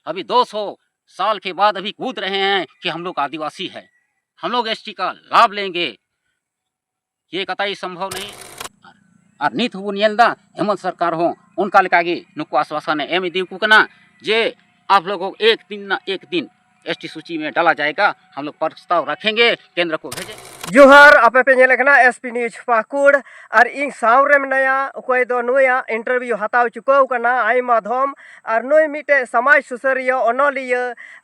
अभी 200 साल के बाद अभी कूद रहे हैं कि हम लोग आदिवासी हैं, हम लोग एसटी का लाभ लेंगे। ये कतई संभव नहीं। और नीत हूँ नेलदा हेमंत सरकार हो उनका लेकागे नुकु आश्वासन एम इदी को कना जे आप लोगों को एक दिन ना एक दिन एसटी सूची में डाला जाएगा। हम लोग प्रस्ताव रखेंगे, केंद्र को भेजें। जोहार आपे पे नेलेकना एसपी न्यूज पाकुड़ और इन सावरे मनाया अकोय दो नुया इंटरव्यू हताव चुकाव कना आई माध्यम और नुय मिटे समाज सुसरिया ओनोलिया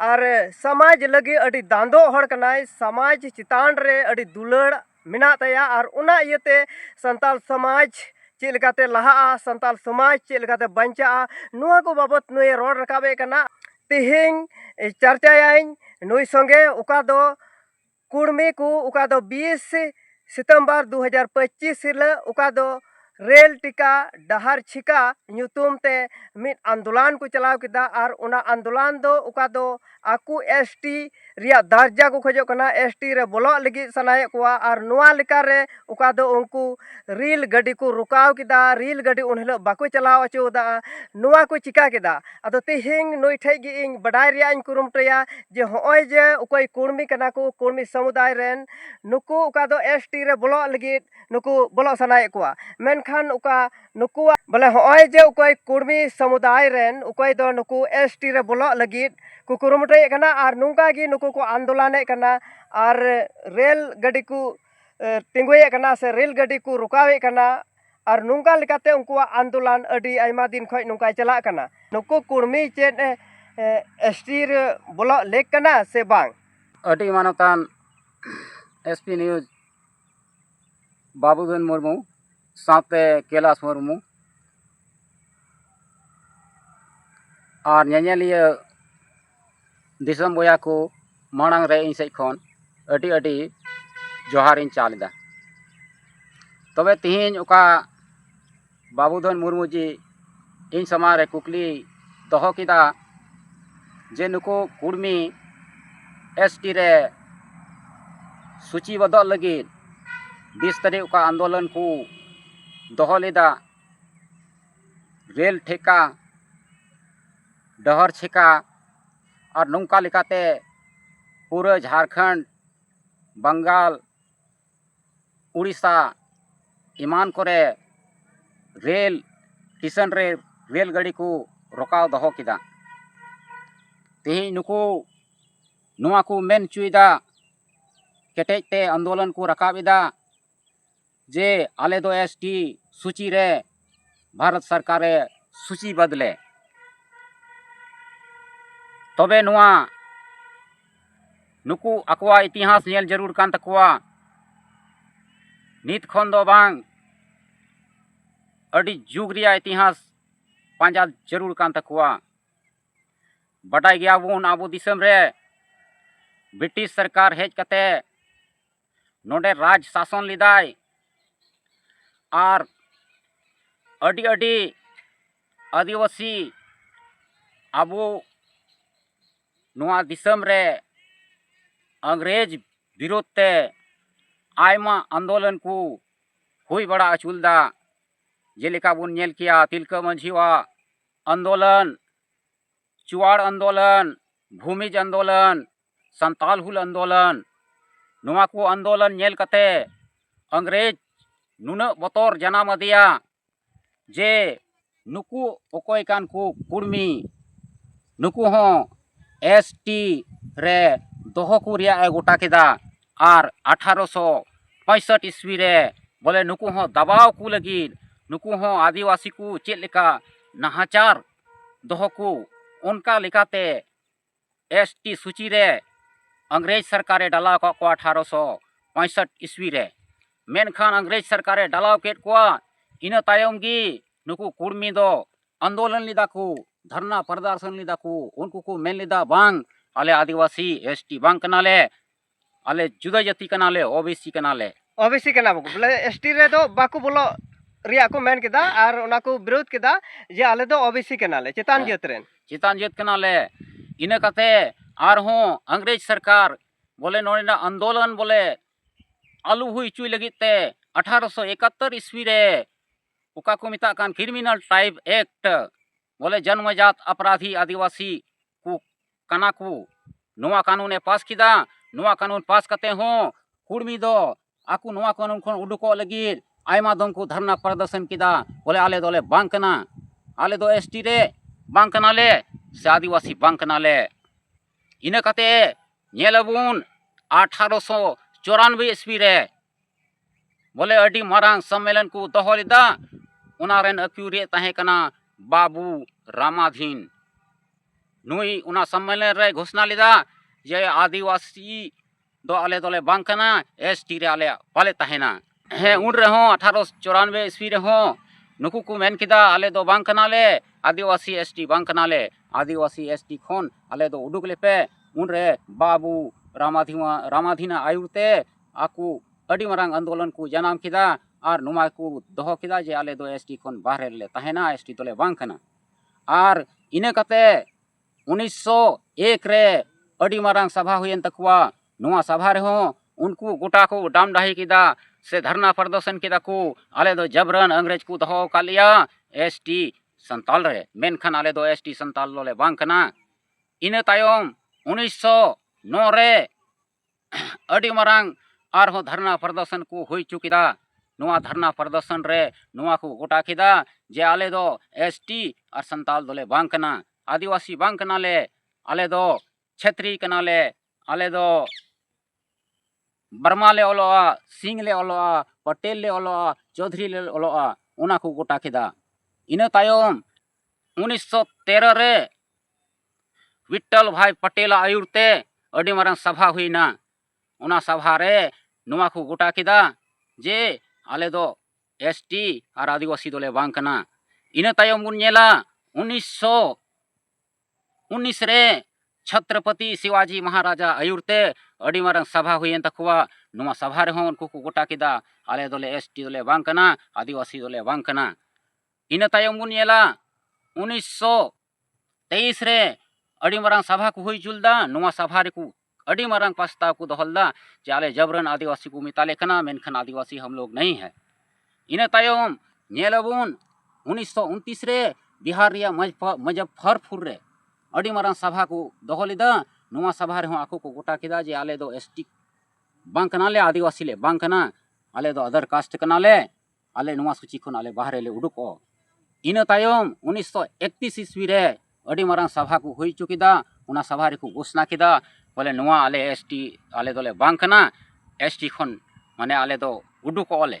और समाज लगे अडी दांदो हड़ कनाय समाज चितान रे अडी दुलड़ मिना तया और उना इयते संताल समाज चेलकाते लहा संताल समाज चेलकाते बंचा नुआ को बाबत नुय रोड रकाबे कना तिहिंग चर्चायाइन नुय संगे उका दो कुड़मी को उका दो 20 सितंबर 2025 हिल उका दो रेल टिका डहार छिका नुतुम ते मिट आंदोलन को चलाव किदा और उना आंदोलन दो उका दो आकु एसटी रिया दर्जा को खोजो कना एसटी रे बोलो लगी सनाय कोआ और नुआ लिका रे उका दो उनको रेल गाड़ी को रुकाव किदा रेल गाड़ी उनहिल बाको चलाव अचोदा नुआ को चिका किदा अदो तिहिंग नोई ठेगी इंग बडाय रिया इन कुरुमटया जे होय जे उकोय कुर्मी कना को कुर्मी समुदाय रेन नुकु उका दो एसटी रे बोलो लगी नुकु बोलो सनाय कोआ मेनखान उका नुकु बोले होय जे उकोय कुर्मी समुदाय रेन उकोय दो नुकु एसटी रे बोलो लगी को कुरुमटय कना और नुंका गी नुकु को आंदोलन कना और रेल गाड़ी को तिंगुए कना से रेल गाड़ी को रुकावे कना और नुंका लेकाते उनको आंदोलन अडी आयमा दिन खय नुंका चला कना नुकु कुर्मी चेन एसटी रे बोलो लेक कना से बांग अडी मानवतान एसपी न्यूज बाबूधन मुर्मू साथे कैलाश मुर्मू और नेनेलिया दिसम बोया को मांग रे इन सेज खन अडी अडी जोहार इन चालदा। तबे तिहिन उका बाबूधन मुर्मू जी इन समा रे कुकली दोहो किदा जे नुको कुर्मी एसटी रे सूची बदल लगी 20 तारीख उका आंदोलन को दोहो लेदा रेल ठेका डहर छिका और नौका लेकाते पूरे झारखंड बंगाल उड़ीसा ईमान करे रेल स्टेशन रे रेल गाड़ी को रोकाव दहो किदा। तेही नुकु नुआ को मेन चुईदा केटेजते आंदोलन को रकाबिदा जे आले दो एसटी सूची रे भारत सरकार सूची बदले तबे नुआ नुकु अकवा इतिहास नेल जरूर कान तकवा नीत खन दो बांग अडी जुग रिया इतिहास पांजा जरूर कान तकवा। बटाई गया वो आबो दिसम रे ब्रिटिश सरकार हेज कते नोडे राज शासन लिदाय और अडी अडी आदिवासी आबो नुआ दिसम रे अंग्रेज विरोध ते आयमा आंदोलन को हुई बड़ा अचुलदा जेलेका बुन नेल किया तिलका मंझीवा आंदोलन चुवाड़ आंदोलन भूमिज आंदोलन संताल हुल आंदोलन नुआ को आंदोलन नेल कते अंग्रेज नुन बतौर जनाम दिया जे नुकु ओकोय कान को कुर्मी नुकु हो एसटी रे दोहो को रिया गोटा केदा और 1865 ईस्वी रे बोले नुकु हो दबाव को लगी नुकु हो आदिवासी को चेक लेका नहाचार दोहो को उनका लेकाते एसटी सूची रे अंग्रेज सरकारे डाला को 1865 ईस्वी रे मेनखान अंग्रेज सरकारे डालाव केट को इन तायम गी नुकु कुर्मी दो आंदोलन लिदा को धरना प्रदर्शन लिदा को उनको को मेन लिदा बांग आले आदिवासी एसटी बांग कनाले आले जुदा जाति कनाले ओबीसी कना बोले एसटी रे दो बाको बोलो रिया को मेन किदा और उना को विरोध किदा जे आले दो ओबीसी कनाले चेतान जेत कनाले इन कते आर हो अंग्रेज सरकार बोले नोना आंदोलन बोले आलू हुई चुई लगी ते 1871 ईस्वी रे उका को मिता कान क्रिमिनल ट्राइब एक्ट बोले जन्मजात अपराधी आदिवासी को कना को नोआ कानून ए पास किदा नोआ कानून पास कते हो कुड़मी दो आकू नोआ कानून खन उडुको लगी आयमा दम को धरना प्रदर्शन किदा बोले आले दोले बांग कना आले दो एसटी रे बांग कना ले से आदिवासी बांग कना ले इना कते नेलबुन 1894 ईस्वी रे बोले अडी मारांग सम्मेलन को दोहो लेदा उना रेन अक्यूरे तहे कना बाबू रामाधीन नुई उना सम्मेलन रे घोषणा लेदा जे आदिवासी दो आले दोले बांग कना एसटी रे आले पाले तहेना हे उन रे हो 1894 ईस्वी रे हो नुकु को मेन किदा आले दो बांग कना ले आदिवासी एसटी बांग कना ले आदिवासी एसटी खोन आले दो उडुक ले पे उन रे बाबू रामाधीन आयुते आकू अडी मारांग आंदोलन को जनाम किदा और नुमा को दोहो किदा जे आले दो एसटी खोन बाहरे ले तहेना एसटी तोले बांग कना और इने कते 1901 रे अडी मारांग सभा हुयन तकवा नुआ सभा रे हो उनको गोटा को डाम डाही किदा से धरना प्रदर्शन किदा को आले दो जबरन अंग्रेज को दोहो कालिया एसटी संताल रे मेनखान आले दो एसटी संताल लोले बांग कना इने तायम 1909 रे अडी मारांग और हो धरना प्रदर्शन को हुई चुकिदा नुआ धरना प्रदर्शन रे नुआ को गोटा किदा जे आले दो एसटी और संताल दोले बांग कना आदिवासी बांग कना ले आले दो छेत्री कना ले आले दो बर्मा ले ओलोआ सिंह ले ओलोआ पटेल ले ओलोआ चौधरी ले ओलोआ उना को गोटा किदा इना तायम 1913 रे विट्ठल भाई पटेल आयुरते अडी मारांग सभा हुईना उना सभा रे नुआ को गोटा किदा जे आले दो एसटी और आदिवासी दोले बांग कना इना तायम बुन नेला 1919 रे छत्रपति शिवाजी महाराजा आयुरते अडी मारांग सभा हुईन तकवा नुआ सभा रे हो उनको को गोटा किदा आले दोले एसटी दोले बांग कना आदिवासी दोले बांग कना इना तायम बुन नेला 1923 रे अडी मारांग सभा को हुई जुलदा नुआ सभा रे को अडी मारांग प्रस्ताव को दोहलदा चाले जबरन आदिवासी को मिताले कना मेनखन आदिवासी हम लोग नहीं है इना तायम नेलबुन 1929 रे बिहार रिया मुजफ्फरपुर रे अडी मारांग सभा को दोहलिदा नुआ सभा रे हो आको को गोटा किदा जे आले दो एसटी बांग कना ले आदिवासी ले बांग कना आले दो अदर कास्ट कना ले आले नुआ सूची खन आले बाहरे ले उडुको इना तायम 1931 ईस्वी रे अडी मारांग सभा को हुई चुकिदा उना सभा रे को घोषणा किदा बोले नुआ आले एसटी आले दोले बांग कना एसटी खन माने आले दो उडुको ओले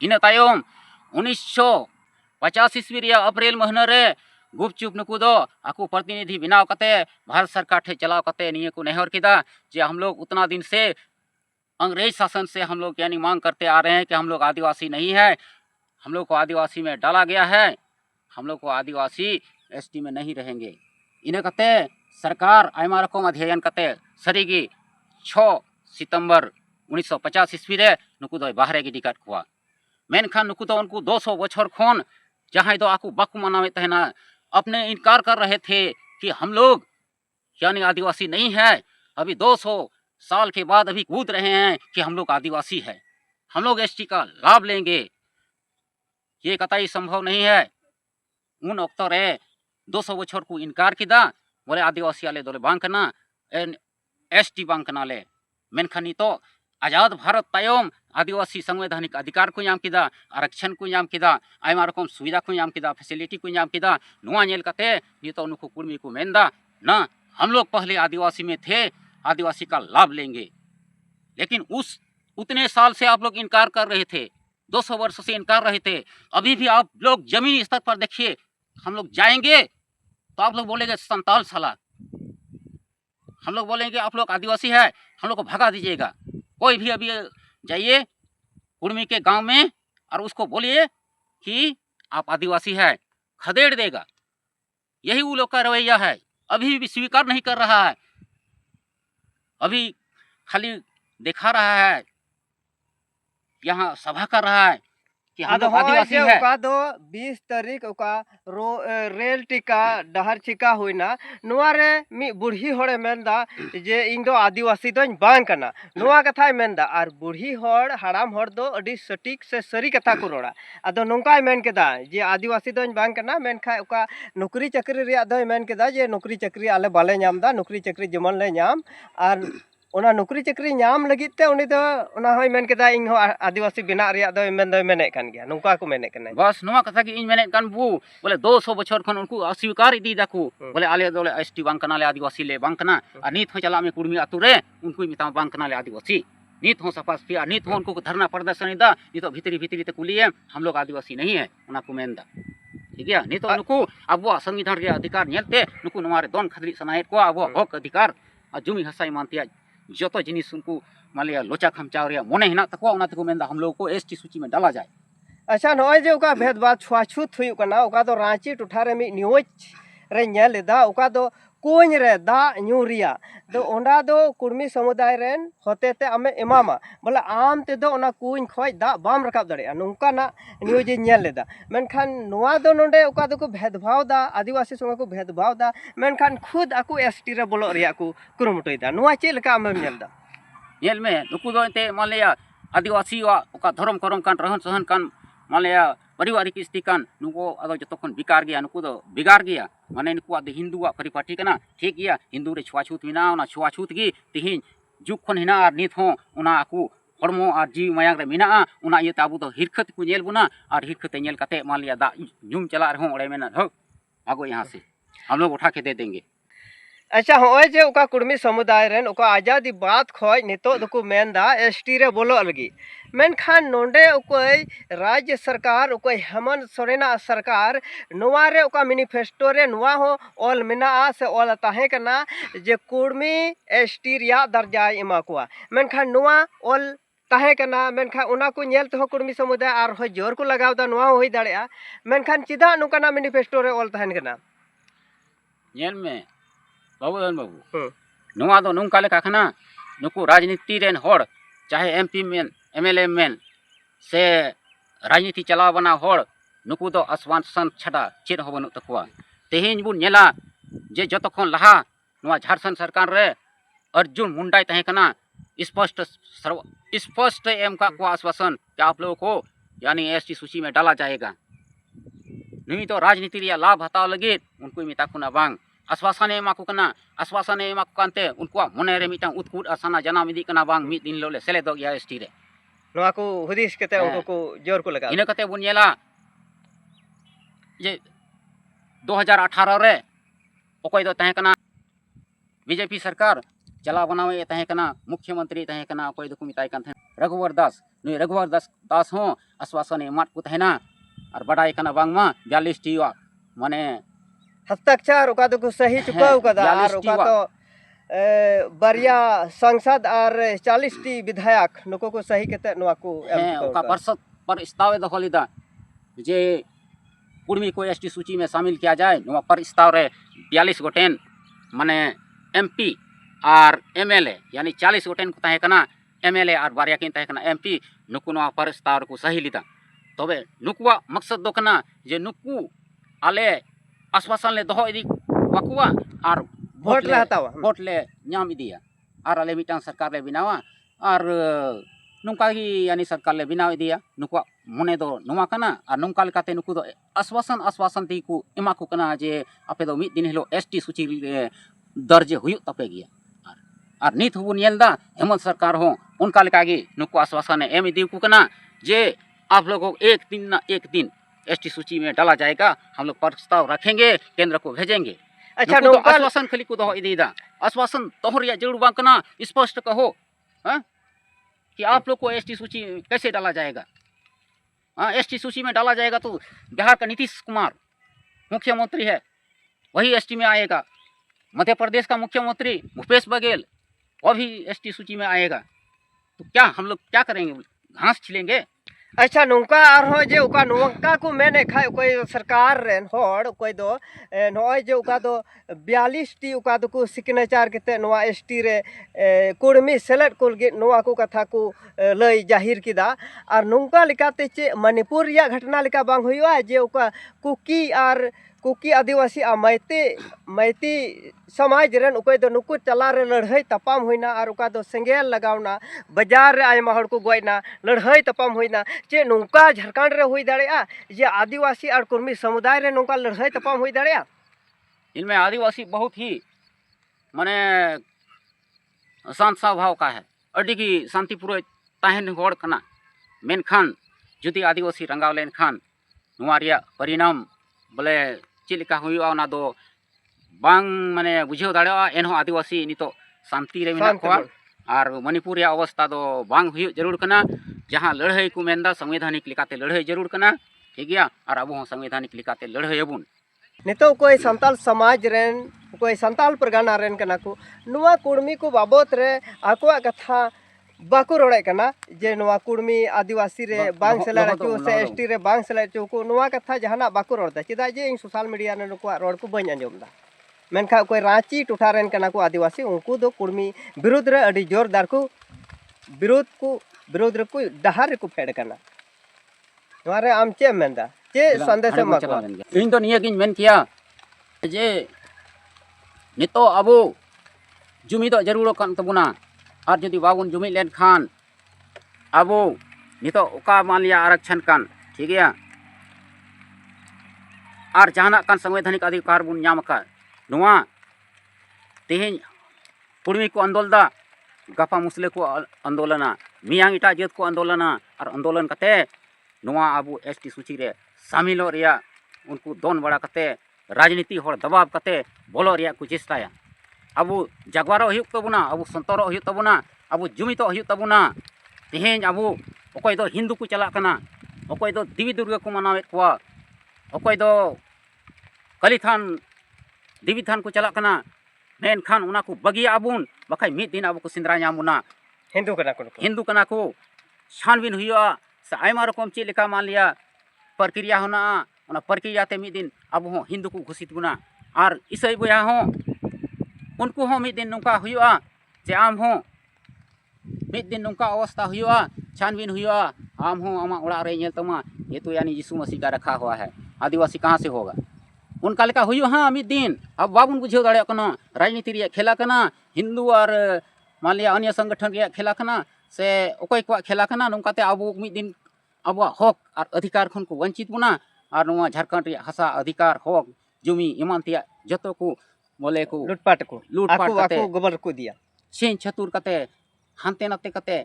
इना तायम 1950 ईस्वी रे अप्रैल महीना रे गुपचुप नुकु दो आकू प्रतिनिधि बनाव कते भारत सरकार ठे चलाव कते निये को नेहर किदा जे हम लोग उतना दिन से अंग्रेज शासन से हम लोग यानी मांग करते आ रहे हैं कि हम लोग आदिवासी नहीं है हम लोग को आदिवासी में डाला गया है हम लोग को आदिवासी एसटी में नहीं रहेंगे इन्हें कहते सरकार आयमा रकम अध्ययन कते सरीगी 6 सितंबर 1950 ईस्वी रे नुकु दो बाहरे की टिकट खुआ मेनखान नुकु तो उनको 200 बछर खोन जहाँ दो आकू बाकू मनावे तहना अपने इनकार कर रहे थे कि हम लोग यानी आदिवासी नहीं है अभी 200 साल के बाद अभी कूद रहे हैं कि हम लोग आदिवासी है हम लोग एसटी का लाभ लेंगे ये कतई संभव नहीं है उन वक्त रे 200 बछर को इनकार किदा बोले आदिवासी आले दोले बांग कना एसटी बांग कना ले मेनखानी तो आजाद भारत तायम आदिवासी संवैधानिक अधिकार को नाम किदा आरक्षण को नाम किदा आयमा रकम सुविधा को नाम किदा फैसिलिटी को नाम किदा नुआ नेल कते ये तो उनको कुर्मी को मेंदा ना हम लोग पहले आदिवासी में थे आदिवासी का लाभ लेंगे लेकिन उस उतने साल से आप लोग इनकार कर रहे थे 200 वर्ष से इनकार रहे थे अभी भी आप लोग जमीनी स्तर पर देखिए हम लोग जाएंगे तो आप लोग बोलेंगे संताल साला हम लोग बोलेंगे आप लोग आदिवासी है हम लोग को भगा दीजिएगा कोई भी अभी जाइए कुर्मी के गांव में और उसको बोलिए कि आप आदिवासी है खदेड़ देगा यही वो लोग का रवैया है अभी भी स्वीकार नहीं कर रहा है अभी खाली दिखा रहा है यहाँ सभा कर रहा है कि हम आदो लोग आदिवासी है। 20 तारीख रेल टिका डहर चिका हुईना नुआरे मी बुढ़ी होड़े मेनदा जे इन दो आदिवासी दोन बांग कना नुआ कथाय मेनदा आर बुढ़ी होड़ हड़ाम होड़ दो अडी सटीक से सरी कथा को रोड़ा आदो नोंकाय मेन केदा जे आदिवासी दोन बांग कना मेनखा उका नौकरी चाकरी रिया दोय मेन केदा जे नौकरी चाकरी आले बाले नामदा नौकरी चाकरी जमन ले नाम आर ओना नौकरी चाकरी नाम लगित ते उनी दो ओना होय मेन केदा इन हो आदिवासी बिना रिया दोय मेने कान गया नोंका को मेने कने बस नुआ कथा की इन मेने कान बु बोले 200 बछर खन उनको अस्वीकार इदी दाकू बोले आले दोले एसटी बांग कना ले आदिवासी ले बांग कना आ नित हो चला में कुड़मी आतु रे उनको मिता बांग कना ले आदिवासी नित हो सपास पिया नित हो उनको धरना प्रदर्शन दा नितो भीतरी भीतरी ते कुलिए हम लोग आदिवासी नहीं है उना को मेनदा ठीक है नितो नुकु अबो संविधान रे अधिकार नेलते नुकु नवारे दोन खदरी सनायत को अबो हक अधिकार आ जुमी हसाई मानतिया जतो जिनिस उनको मालिया लोचा खमचाव रे मोने हिना तको उना तको मेनदा हम लोग को एसटी सूची में डाला जाए। अच्छा नॉय जे उका भेदभाव छुआछूत हुई कना उका तो रांची टुठारे मी न्यूज रे नेल दा उका तो कोኝ रे दा न्यूरिया तो ओंडा दो कुर्मी समुदाय रेन होते ते आमे एमामा बोले आम ते दो ओना कोኝ खोय दा बाम रकाब दड़े नोंका ना न्यूज नेल लेदा मेनखान नोआ दो नोंडे उका दो को भेदभाव दा आदिवासी संग को भेदभाव दा मेनखान खुद आकु एसटी रे बोलो रिया को कुरुमुटोय दा नोआ चे लका आमे नेल दा नेल में नुकु दो ते मालिया आदिवासी वा उका धर्म करम कान रहन सहन कान मालिया पारिवारिक स्थिति कान नुको अदो जतोखन बिकार गया नुको दो बिगार गया माने नुको आदि हिंदू परिपाटी कना ठीक गया हिंदू रे छुआछूत मिना ओना छुआछूत गी तिहिन जुग खन हिना आर नित हो ओना आकु हरमो आर जीव मायांग रे मिना ओना इयते आबु दो हिरखत को नेल बुना आर हिरखत नेल कते मालिया दा जुम चला रहो ओड़े मेना हो आगो यहां से हम लोग उठा के दे देंगे। अच्छा होय जे उका कुर्मी समुदाय रेन उका आजादी बात खोय नितो दको मेनदा एसटी रे बोलो अलगी मेनखान नोंडे उकोय राज्य सरकार उकोय हेमंत सोरेना सरकार नुआ रे उका मैनिफेस्टो रे नुआ हो ऑल मिना से ऑल ताहे कना जे कुर्मी एसटी रिया दर्जा एमा कोआ मेनखान नुआ ऑल ताहे कना मेनखान उना को नेल तो कुर्मी समुदाय आर हो जोर को लगाव दा नुआ होई दाड़िया मेनखान चिदा नुकाना मैनिफेस्टो रे ऑल ताहेन कना नेल में बाबू बाबू नुआ दो नुंका लेका खना नुकु राजनीति रेन होड़ चाहे एमपी मेन एमएलए मेन से राजनीति चलाव बना होड़ नुकु दो आश्वासन छड़ा चेद हो बनु तकुआ तेहिन बुन नेला जे जतखन लहा नुआ झारखंड सरकार रे अर्जुन मुंडाई तहे कना स्पष्ट एम का को आश्वासन कि आप लोगों को यानी एसटी सूची में डाला जाएगा नहीं तो राजनीति रिया लाभ हताव लगे उनको मिता कुना बांग आश्वासन एमा को कना आश्वासन एमा को कानते उनको मने रे मिटा उत्कुट आसाना जनाम इदी कना बांग मिद दिन लोले सेले दो गया एसटी रे नुआ को हुदिस केते उनको को जोर को लगा इने कते बुनियाला जे 2018 रे ओकोय दो तहे कना बीजेपी सरकार चला बनावे तहे कना मुख्यमंत्री तहे कना ओकोय दो को मिताय कान थे रघुवर दास हो आश्वासन एमा को तहेना और बड़ाई कना बांग मा 42 टी माने हस्ताक्षर उका तो सही चुकाव कदा और उका तो बरिया सांसद और 40 टी विधायक नुको को सही केते नुआ को उका परिषद पर प्रस्ताव दखलिदा जे कुर्मी को एसटी सूची में शामिल किया जाए नुआ पर प्रस्ताव रे 42 गोटेन माने एमपी और एमएलए यानी 40 गोटेन को तहे कना एमएलए और बारिया किन तहे कना एमपी नुको नुआ पर प्रस्ताव को सही लिदा तबे नुकुआ मकसद दो कना जे नुकु आले आश्वासन ले दोहो इदी वाकुआ और वोट ले नाम इदिया और आले मिटांग सरकार ले बिनावा और नुका ही यानी सरकार ले बिनाव इदिया नुका मने दो नुमा कना और नुका लेकाते नुकु दो आश्वासन ती को एमा को कना जे आपे दो मिद दिन हिलो एसटी सूची दर्जे हुयु तपे गिया और नित हुबु नेलदा हेमंत सरकार हो उनका लेकागी नुकु आश्वासन एम इदी को कना जे आप लोगों को एक दिन एसटी सूची में डाला जाएगा हम लोग प्रस्ताव रखेंगे केंद्र को भेजेंगे। अच्छा तो आश्वासन खली को दो इदीदा आश्वासन तोहरिया जरूर बांकना स्पष्ट कहो कि आप लोग को एसटी सूची कैसे डाला जाएगा। एसटी सूची में डाला जाएगा तो बिहार का नीतीश कुमार मुख्यमंत्री है वही एसटी में आएगा, मध्य प्रदेश का मुख्यमंत्री भूपेश बघेल वो भी एसटी सूची में आएगा, तो क्या हम लोग क्या करेंगे, घास छिलेंगे। अच्छा नौका आरो जे उका नौका को मेने खाय कोई सरकार रेन होड़ कोई दो नॉय जे उका दो 42 टी उका दो को सिग्नेचर केते नोआ एसटी रे कुड़मी सेलेक्ट कुल गे नोआ को कथा को लय जाहिर किदा और नौका लिकाते चे मणिपुर या घटना लिका बांग हुआ जे उका कुकी आदिवासी मैती समाज रेन उकय दो नुकु चला रे लड़हई तपाम हुईना और उका दो सेंगेल लगावना बाजार रे आयमा हड़ को गयना लड़हई तपाम हुईना चे नौका झारखंड रे हुई दाड़ेया जे आदिवासी और कुर्मी समुदाय रे नौका लड़हई तपाम हुई दाड़ेया। इनमें आदिवासी बहुत ही माने शांत स्वभाव का है अड़ी की शांतिपूर्व ताहन होड़ कना मेनखान जुदी आदिवासी रंगाव लेन खान नुआ रिया परिणाम बोले चिलिका हुआ ओना दो बांग माने बुझेव दाड़ेवा एनहो आदिवासी नितो शांति रे मेना कोआ और मणिपुर या अवस्था दो बांग हुई जरूर कना जहां लड़ाई को मेंदा संवैधानिक लिकाते लड़ाई जरूर कना ठीक गया और अब हो संवैधानिक लिकाते लड़ाई अबुन नितो कोई संताल समाज रेन कोई संताल परगना रेन कना को नुआ कुड़मी को बाबत रे आकोआ कथा बाको रोड़े कना जे नुआ कुड़मी आदिवासी रे बांग सेला चो से एसटी रे बांग सेला चो को नुआ कथा जहाना बाको रोड़दा चेदा जे इन सोशल मीडिया ने नुआ रोड को बñ अंजमदा मेनखा कोई रांची टुठा रेन कना को आदिवासी उनको दो कुड़मी विरोध रे अडी जोरदार को विरोध रे को डहार रे को फेड कना नोरे आम चे मेंदा चे संदेश मा इन तो निया गिन मेन किया जे नितो अबो जुमी तो जरूर कान तबुना और जदि बाबुन जुमी लेन खान अबो नितो ओका मान लिया आरक्षण कान ठीक है और जहाना कान संवैधानिक अधिकार बुन नाम का नुआ तेहें कुड़मी को आंदोलदा गपा मुसले को आंदोलना मियांग इटा जत को आंदोलना और आंदोलन कते नुआ अबो एसटी सूची रे शामिलो रिया उनको दोन बड़ा कते राजनीति होड़ दबाव कते बोलो रिया को चेष्टाया अबो जागवारो हुयुग तबुना अबो संतरो हुयुग तबुना अबो जुमितो हुयुग तबुना तेहें अबो अकोय दो हिंदू को चला कना अकोय दो देवी दुर्गा को मनावेत कोआ अकोय दो कलिथान देवी थान को चला कना मेनखान उना को बगी आबुन बखाय मिद दिन अबो को सिंद्रा नामुना हिंदू कना को छानबीन हुआ से आयमा रकम चे लेका मान लिया प्रक्रिया होना ओना प्रक्रिया ते मिद दिन अब हो हिंदू को घोषित गुना और ईसाई बया हो उनको हो मिद दिन नुका हुआ जे आम हो मिद दिन नुका अवस्था हुआ छानबीन हुआ आम हो आमा ओड़ा रे नेल तमा ये तो यानी यीशु मसीह का रखा हुआ है आदिवासी कहाँ से होगा उनका लेका हुआ हाँ मिद दिन अब बाबुन बुझेव दाड़े कना राजनीति रे खेला कना हिंदू और मान लिया अन्य संगठन रे खेला कना से ओकोय को खेला कना नुकाते अब मिद दिन अब हक और अधिकार खन को वंचित बुना और नुआ झारखंड रे हसा अधिकार हक जुमी ईमान तिया जतो को बोले को लूटपाट कते गोबर को दिया छेन छतुर कते हानते नाते कते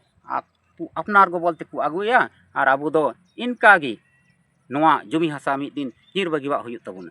अपनार गो बोलते को अगुया और अब दो इनका गी नुआ जुमी हसा मिद दिन हिर बगिवा हुयुग तबुना।